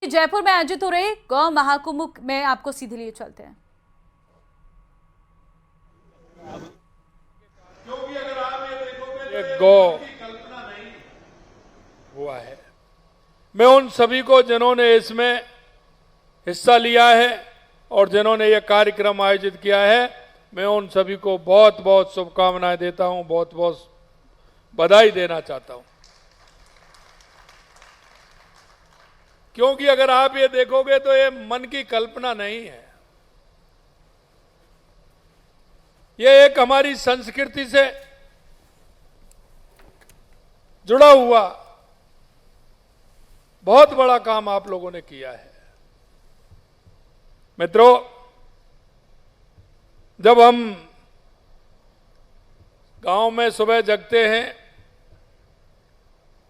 जयपुर में आयोजित हो रहे गौ महाकुंभ में आपको सीधे लिए चलते हैं। क्योंकि अगर आप ये देखोगे तो गौ कल्पना नहीं हुआ है। मैं उन सभी को जिन्होंने इसमें हिस्सा लिया है और जिन्होंने ये कार्यक्रम आयोजित किया है, मैं उन सभी को बहुत बहुत शुभकामनाएं देता हूं, बहुत बहुत बधाई देना चाहता हूं। क्योंकि अगर आप ये देखोगे तो ये मन की कल्पना नहीं है, ये एक हमारी संस्कृति से जुड़ा हुआ बहुत बड़ा काम आप लोगों ने किया है। मित्रों, जब हम गांव में सुबह जगते हैं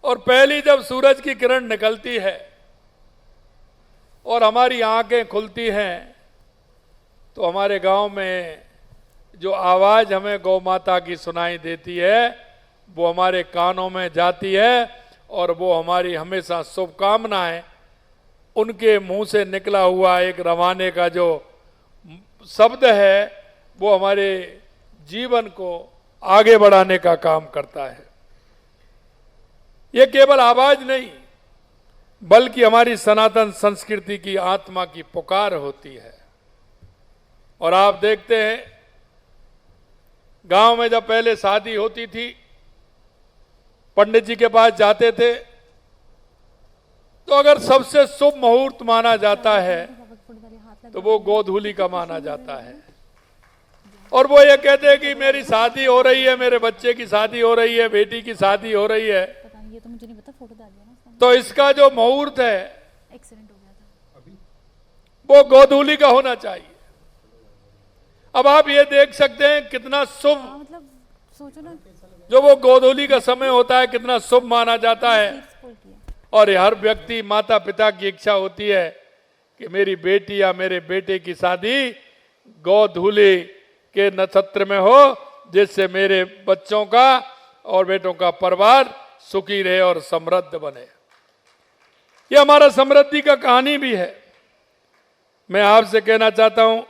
और पहली जब सूरज की किरण निकलती है और हमारी आंखें खुलती हैं, तो हमारे गांव में जो आवाज हमें गौ माता की सुनाई देती है वो हमारे कानों में जाती है और वो हमारी हमेशा शुभकामनाएं, उनके मुंह से निकला हुआ एक रवाने का जो शब्द है वो हमारे जीवन को आगे बढ़ाने का काम करता है। ये केवल आवाज नहीं बल्कि हमारी सनातन संस्कृति की आत्मा की पुकार होती है। और आप देखते हैं गांव में जब पहले शादी होती थी, पंडित जी के पास जाते थे तो अगर सबसे शुभ मुहूर्त माना जाता है तो वो गोधूली का माना जाता है। और वो ये कहते हैं कि मेरी शादी हो रही है, मेरे बच्चे की शादी हो रही है, बेटी की शादी हो रही है, ये तो मुझे नहीं पता, फोटो डाल दिया ना। तो इसका जो मुहूर्त है एक्सीडेंट हो गया था अभी, वो गोधूली का होना चाहिए। अब आप ये देख सकते हैं कितना शुभ, मतलब सोचो ना, जो वो गोधूली का समय होता है कितना शुभ माना जाता है। और हर व्यक्ति माता पिता की इच्छा होती है कि मेरी बेटी या मेरे बेटे की शादी गोधूली के नक्षत्र में हो, जिससे मेरे बच्चों का और बेटों का परिवार सुखी रहे और समृद्ध बने। ये हमारा समृद्धि का कहानी भी है। मैं आपसे कहना चाहता हूं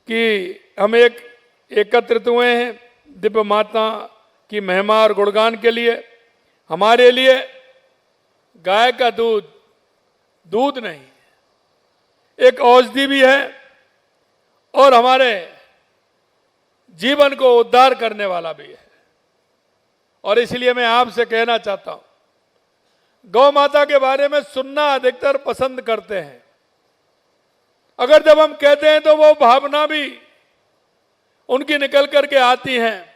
कि हम एकत्रित हुए हैं दिव्य माता की महिमा और गुणगान के लिए। हमारे लिए गाय का दूध दूध नहीं, एक औषधि भी है और हमारे जीवन को उद्धार करने वाला भी है। और इसलिए मैं आपसे कहना चाहता हूं, गौ माता के बारे में सुनना अधिकतर पसंद करते हैं। अगर जब हम कहते हैं तो वो भावना भी उनकी निकल करके आती हैं,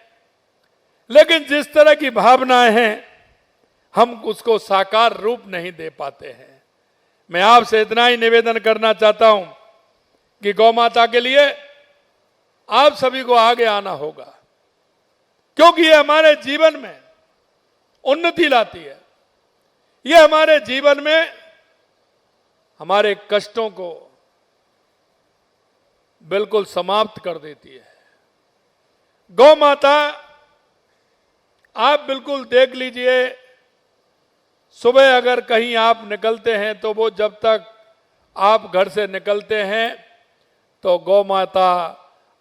लेकिन जिस तरह की भावनाएं हैं हम उसको साकार रूप नहीं दे पाते हैं। मैं आपसे इतना ही निवेदन करना चाहता हूं कि गौ माता के लिए आप सभी को आगे आना होगा, क्योंकि ये हमारे जीवन में उन्नति लाती है। ये हमारे जीवन में हमारे कष्टों को बिल्कुल समाप्त कर देती है। गौ माता, आप बिल्कुल देख लीजिए, सुबह अगर कहीं आप निकलते हैं तो वो जब तक आप घर से निकलते हैं तो गौ माता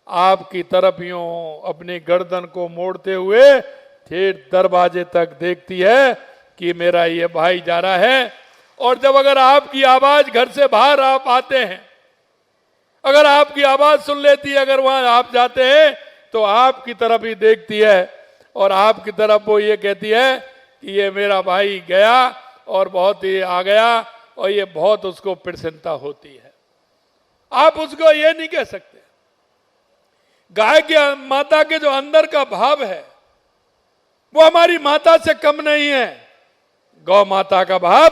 आपकी तरफ यूं अपनी गर्दन को मोड़ते हुए ठेठ दरवाजे तक देखती है कि मेरा ये भाई जा रहा है। और जब अगर आपकी आवाज घर से बाहर आप आते हैं, अगर आपकी आवाज सुन लेती है, अगर वहां आप जाते हैं तो आपकी तरफ ही देखती है और आपकी तरफ वो ये कहती है कि ये मेरा भाई गया और बहुत ही आ गया, और ये बहुत उसको प्रसन्नता होती है। आप उसको ये नहीं कह सकते। गाय के माता के जो अंदर का भाव है वो हमारी माता से कम नहीं है। गौ माता का भाव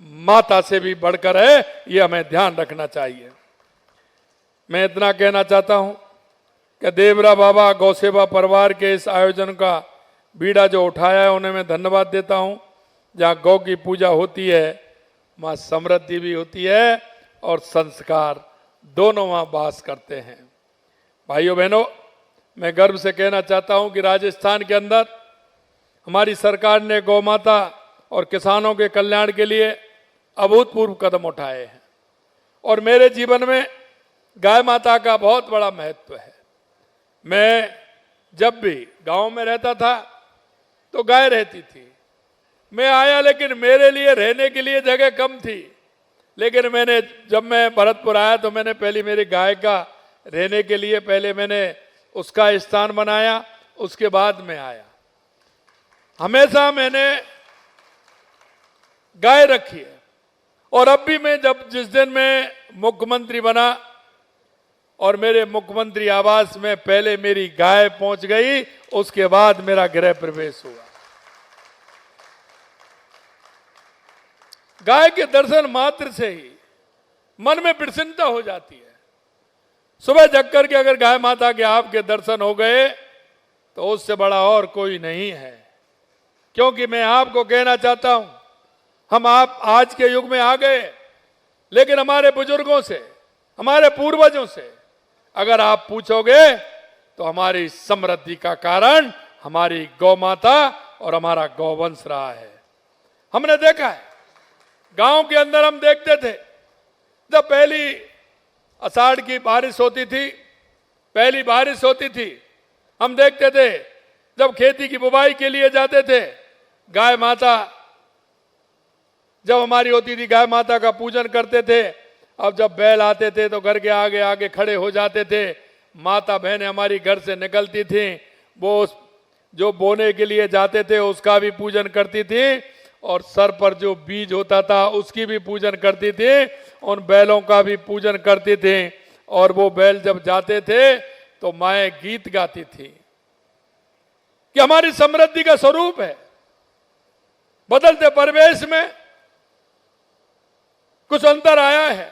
माता से भी बढ़कर है, ये हमें ध्यान रखना चाहिए। मैं इतना कहना चाहता हूं कि देवरा बाबा गौ सेवा परिवार के इस आयोजन का बीड़ा जो उठाया है उन्हें मैं धन्यवाद देता हूं। जहां गौ की पूजा होती है वहां समृद्धि भी होती है और संस्कार दोनों वहां वास करते हैं। भाइयों बहनों, मैं गर्व से कहना चाहता हूं कि राजस्थान के अंदर हमारी सरकार ने गौ माता और किसानों के कल्याण के लिए अभूतपूर्व कदम उठाए हैं और मेरे जीवन में गाय माता का बहुत बड़ा महत्व है। मैं जब भी गांव में रहता था तो गाय रहती थी। मैं आया लेकिन मेरे लिए रहने के लिए जगह कम थी, लेकिन जब मैं भरतपुर आया तो मैंने पहले मेरी गाय का रहने के लिए पहले मैंने उसका स्थान बनाया, उसके बाद में आया। हमेशा मैंने गाय रखी है और अब भी मैं जिस दिन मैं मुख्यमंत्री बना और मेरे मुख्यमंत्री आवास में पहले मेरी गाय पहुंच गई, उसके बाद मेरा गृह प्रवेश हुआ। गाय के दर्शन मात्र से ही मन में प्रसन्नता हो जाती है। सुबह जग करके अगर गाय माता के आपके दर्शन हो गए तो उससे बड़ा और कोई नहीं है। क्योंकि मैं आपको कहना चाहता हूं, हम आप आज के युग में आ गए, लेकिन हमारे बुजुर्गों से, हमारे पूर्वजों से अगर आप पूछोगे तो हमारी समृद्धि का कारण हमारी गौ माता और हमारा गौवंश रहा है। हमने देखा है गांव के अंदर, हम देखते थे जब पहली आषाढ़ की बारिश होती थी, पहली बारिश होती थी, हम देखते थे जब खेती की बुवाई के लिए जाते थे, गाय माता जब हमारी होती थी गाय माता का पूजन करते थे। अब जब बैल आते थे तो घर के आगे आगे खड़े हो जाते थे, माता बहनें हमारी घर से निकलती थी, वो जो बोने के लिए जाते थे उसका भी पूजन करती थी और सर पर जो बीज होता था उसकी भी पूजन करती थी, उन बैलों का भी पूजन करती थी। और वो बैल जब जाते थे तो माएं गीत गाती थी कि हमारी समृद्धि का स्वरूप है। बदलते परिवेश में कुछ अंतर आया है,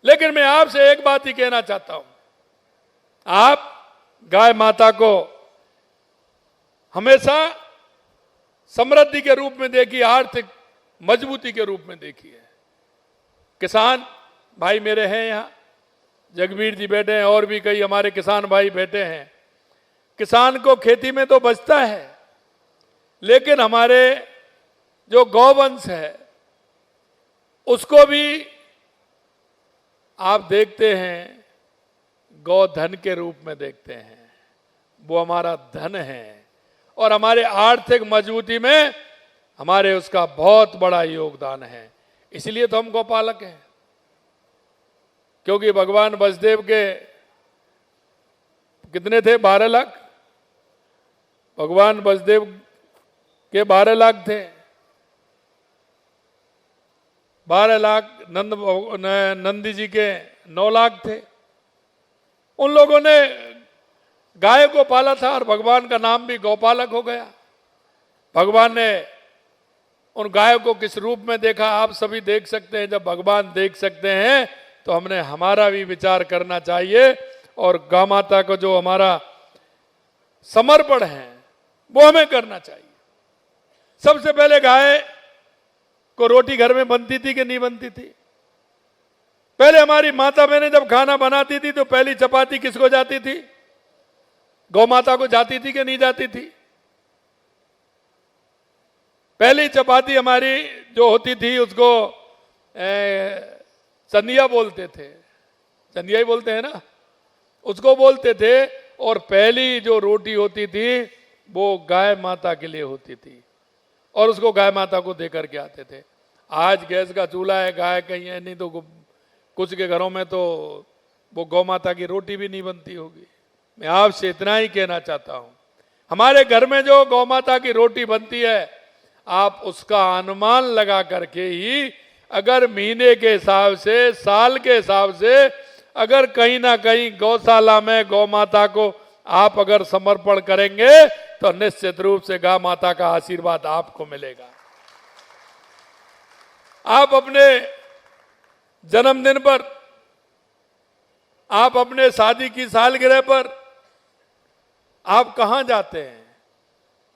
लेकिन मैं आपसे एक बात ही कहना चाहता हूं, आप गाय माता को हमेशा समृद्धि के रूप में देखिए, आर्थिक मजबूती के रूप में देखिए। किसान भाई मेरे हैं यहाँ, जगबीर जी बैठे हैं और भी कई हमारे किसान भाई बैठे हैं। किसान को खेती में तो बचता है, लेकिन हमारे जो गौवंश है उसको भी आप देखते हैं गौधन के रूप में देखते हैं। वो हमारा धन है और हमारे आर्थिक मजबूती में हमारे उसका बहुत बड़ा योगदान है। इसलिए तो हम गौपालक हैं, क्योंकि भगवान वसुदेव के कितने थे? 12 लाख। भगवान वसुदेव के 12 लाख थे। 12 लाख नंदी जी के 9 लाख थे। उन लोगों ने गाय को पाला था और भगवान का नाम भी गौपालक हो गया। भगवान ने उन गायों को किस रूप में देखा आप सभी देख सकते हैं। जब भगवान देख सकते हैं तो हमने हमारा भी विचार करना चाहिए और गौ माता को जो हमारा समर्पण है वो हमें करना चाहिए। सबसे पहले गाय को रोटी घर में बनती थी कि नहीं बनती थी? पहले हमारी माता बहनें जब खाना बनाती थी तो पहली चपाती किसको जाती थी? गौ माता को जाती थी कि नहीं जाती थी? पहली चपाती हमारी जो होती थी उसको चंदिया बोलते थे, चंदिया ही बोलते हैं ना, उसको बोलते थे। और पहली जो रोटी होती थी वो गाय माता के लिए होती थी और उसको गाय माता को दे करके आते थे। आज गैस का चूल्हा है, गाय कहीं है नहीं, तो कुछ के घरों में तो वो गौ माता की रोटी भी नहीं बनती होगी। मैं आपसे इतना ही कहना चाहता हूं, हमारे घर में जो गौ माता की रोटी बनती है आप उसका अनुमान लगा करके ही, अगर महीने के हिसाब से, साल के हिसाब से, अगर कहीं ना कहीं गौशाला में गौ माता को आप अगर समर्पण करेंगे तो निश्चित रूप से गौ माता का आशीर्वाद आपको मिलेगा। आप अपने जन्मदिन पर, आप अपने शादी की सालगिरह पर आप कहां जाते हैं?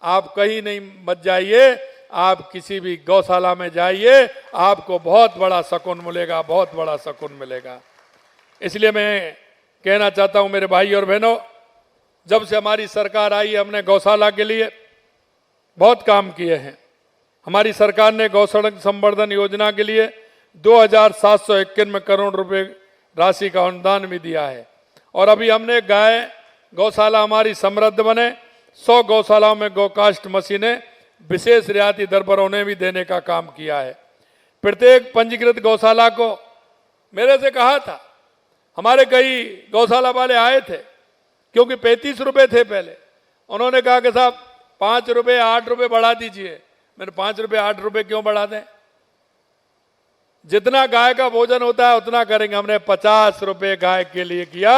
आप कहीं नहीं मत जाइए, आप किसी भी गौशाला में जाइए, आपको बहुत बड़ा सुकून मिलेगा, बहुत बड़ा सुकून मिलेगा। इसलिए मैं कहना चाहता हूं मेरे भाई और बहनों, जब से हमारी सरकार आई है हमने गौशाला के लिए बहुत काम किए हैं। हमारी सरकार ने गौसड़क संवर्धन योजना के लिए 2,751 करोड़ रुपए राशि का अनुदान भी दिया है। और अभी हमने गाय गौशाला हमारी समृद्ध बने 100 गौशालाओं में गौकास्ट मशीनें विशेष रियायती दर पर उन्हें भी देने का काम किया है। प्रत्येक पंजीकृत गौशाला को मेरे से कहा था, हमारे कई गौशाला वाले आए थे, क्योंकि 35 रुपए थे पहले। उन्होंने कहा कि साहब 5 रुपए 8 रुपए बढ़ा दीजिए। मैंने 5 रुपए 8 रुपए क्यों बढ़ा दें, जितना गाय का भोजन होता है उतना करेंगे। हमने 50 रुपए गाय के लिए किया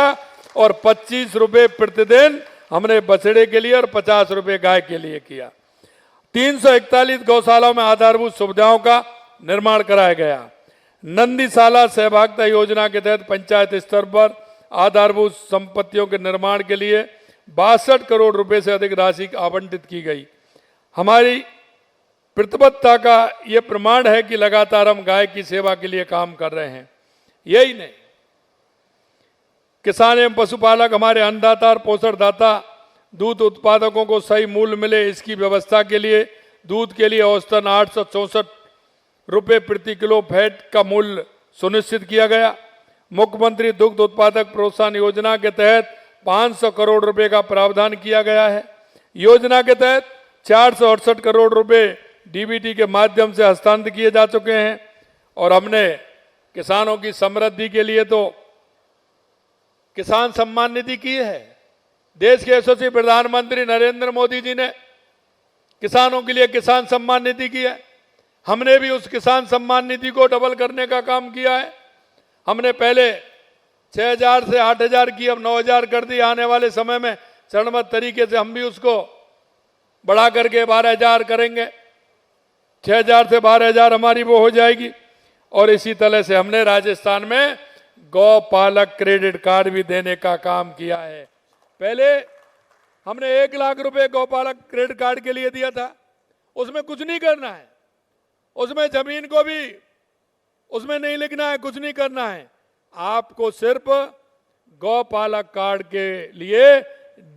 और 25 रुपए प्रतिदिन हमने बछड़े के लिए और 50 रुपए गाय के लिए किया। 341 गौशालाओं में आधारभूत सुविधाओं का निर्माण कराया गया। नंदीशाला सहभागिता योजना के तहत पंचायत स्तर पर आधारभूत संपत्तियों के निर्माण के लिए 62 करोड़ रुपए से अधिक राशि आवंटित की गई। हमारी प्रतिबद्धता का ये प्रमाण है कि लगातार हम गाय की सेवा के लिए काम कर रहे हैं। यही नहीं, किसान एवं पशुपालक हमारे अन्नदाता और पोषणदाता दूध उत्पादकों को सही मूल्य मिले, इसकी व्यवस्था के लिए दूध के लिए औसतन 864 रुपए प्रति किलो फैट का मूल्य सुनिश्चित किया गया। मुख्यमंत्री दुग्ध उत्पादक प्रोत्साहन योजना के तहत 500 करोड़ रुपए का प्रावधान किया गया है। योजना के तहत 468 करोड़ रुपए डीबीटी के माध्यम से हस्तांतरित किए जा चुके हैं। और हमने किसानों की समृद्धि के लिए तो किसान सम्मान निधि की है। देश के यशस्वी प्रधानमंत्री नरेंद्र मोदी जी ने किसानों के लिए किसान सम्मान निधि की है। हमने भी उस किसान सम्मान निधि को डबल करने का काम किया है। हमने पहले 6,000 से 8,000 की, अब 9,000 कर दी। आने वाले समय में चरणबद्ध तरीके से हम भी उसको बढ़ा करके 12,000 करेंगे। 6,000 से 12,000 हमारी वो हो जाएगी। और इसी तरह से हमने राजस्थान में गौपालक क्रेडिट कार्ड भी देने का काम किया है। पहले हमने 1 लाख रुपए गौपालक क्रेडिट कार्ड के लिए दिया था। उसमें कुछ नहीं करना है, उसमें जमीन को भी उसमें नहीं लिखना है, कुछ नहीं करना है। आपको सिर्फ गौपालक कार्ड के लिए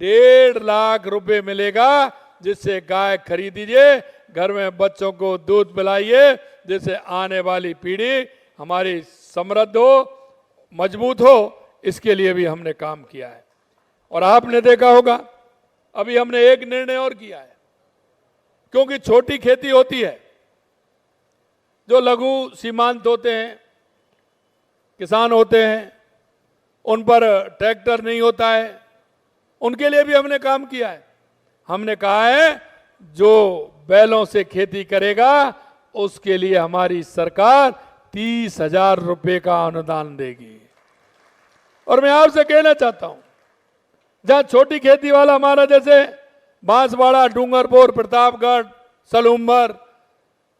1.5 लाख रुपए मिलेगा, जिससे गाय खरीदिए, घर में बच्चों को दूध पिलाइए, जिससे आने वाली पीढ़ी हमारी समृद्ध हो, मजबूत हो। इसके लिए भी हमने काम किया है। और आपने देखा होगा अभी हमने एक निर्णय और किया है, क्योंकि छोटी खेती होती है, जो लघु सीमांत होते हैं, किसान होते हैं, उन पर ट्रैक्टर नहीं होता है, उनके लिए भी हमने काम किया है। हमने कहा है जो बैलों से खेती करेगा उसके लिए हमारी सरकार 30,000 रुपए का अनुदान देगी। और मैं आपसे कहना चाहता हूं, जहां छोटी खेती वाला हमारा जैसे बांसवाड़ा, डूंगरपुर, प्रतापगढ़, सलूम्बर,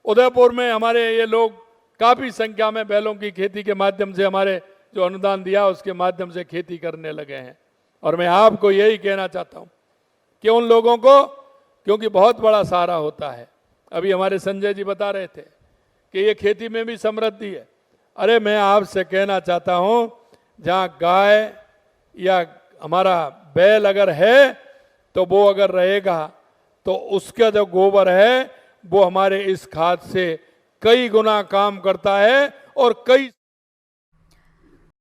उदयपुर में हमारे ये लोग काफी संख्या में बैलों की खेती के माध्यम से हमारे जो अनुदान दिया उसके माध्यम से खेती करने लगे हैं। और मैं आपको यही कहना चाहता हूं कि उन लोगों को, क्योंकि बहुत बड़ा सहारा होता है। अभी हमारे संजय जी बता रहे थे कि ये खेती में भी समृद्धि है। अरे मैं आपसे कहना चाहता हूं, जहां गाय या हमारा बैल अगर है तो वो अगर रहेगा तो उसका जो गोबर है वो हमारे इस खाद से कई गुना काम करता है और कई